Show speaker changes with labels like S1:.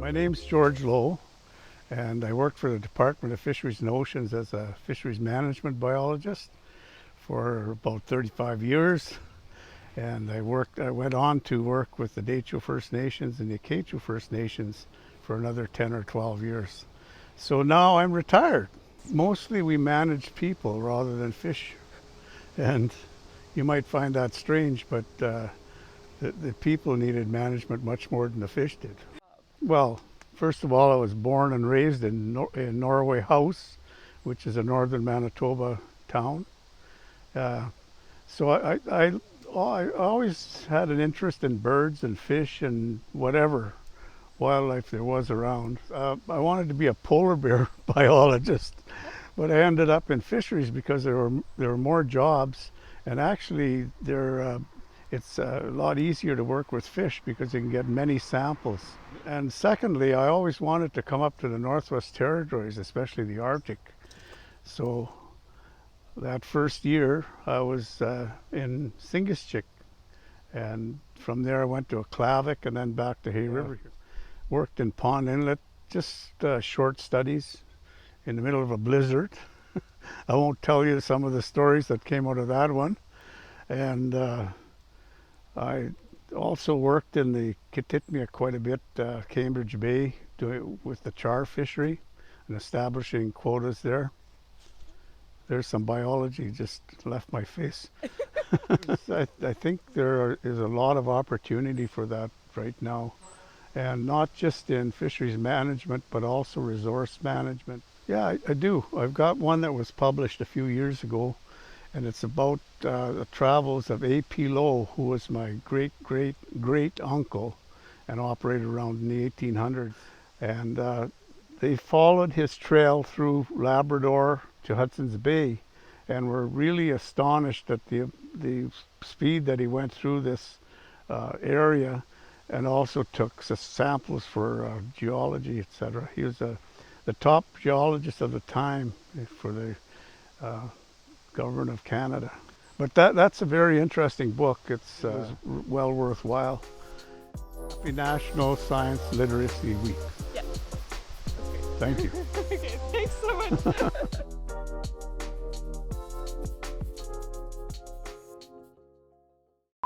S1: My name's George Lowe, and I worked for the Department of Fisheries and Oceans as a fisheries management biologist for about 35 years. And I went on to work with the Decho First Nations and the Acacho First Nations for another 10 or 12 years. So now I'm retired. Mostly we manage people rather than fish. And you might find that strange, but the people needed management much more than the fish did. Well, first of all, I was born and raised in Norway House, which is a northern Manitoba town. Uh, so I always had an interest in birds and fish and whatever wildlife there was around. I wanted to be a polar bear biologist, but I ended up in fisheries because there were more jobs, and actually it's a lot easier to work with fish because you can get many samples. And secondly, I always wanted to come up to the Northwest Territories, especially the Arctic. So that first year I was in Singischik, and from there I went to Aklavik and then back to Hay River. Worked in Pond Inlet, just short studies in the middle of a blizzard. I won't tell you some of the stories that came out of that one. And I also worked in the Kititmia quite a bit, Cambridge Bay, with the char fishery and establishing quotas there. There's some biology just left my face. I think is a lot of opportunity for that right now, and not just in fisheries management, but also resource management. Yeah, I do. I've got one that was published a few years ago, and it's about the travels of A.P. Lowe, who was my great uncle and operated around in the 1800s. And they followed his trail through Labrador to Hudson's Bay, and were really astonished at the speed that he went through this area, and also took samples for geology, etc. He was the top geologist of the time for the government of Canada. But that's a very interesting book. It's well worthwhile. Happy National Science Literacy Week.
S2: Yeah.
S1: Thank you.
S2: Okay, thanks so much.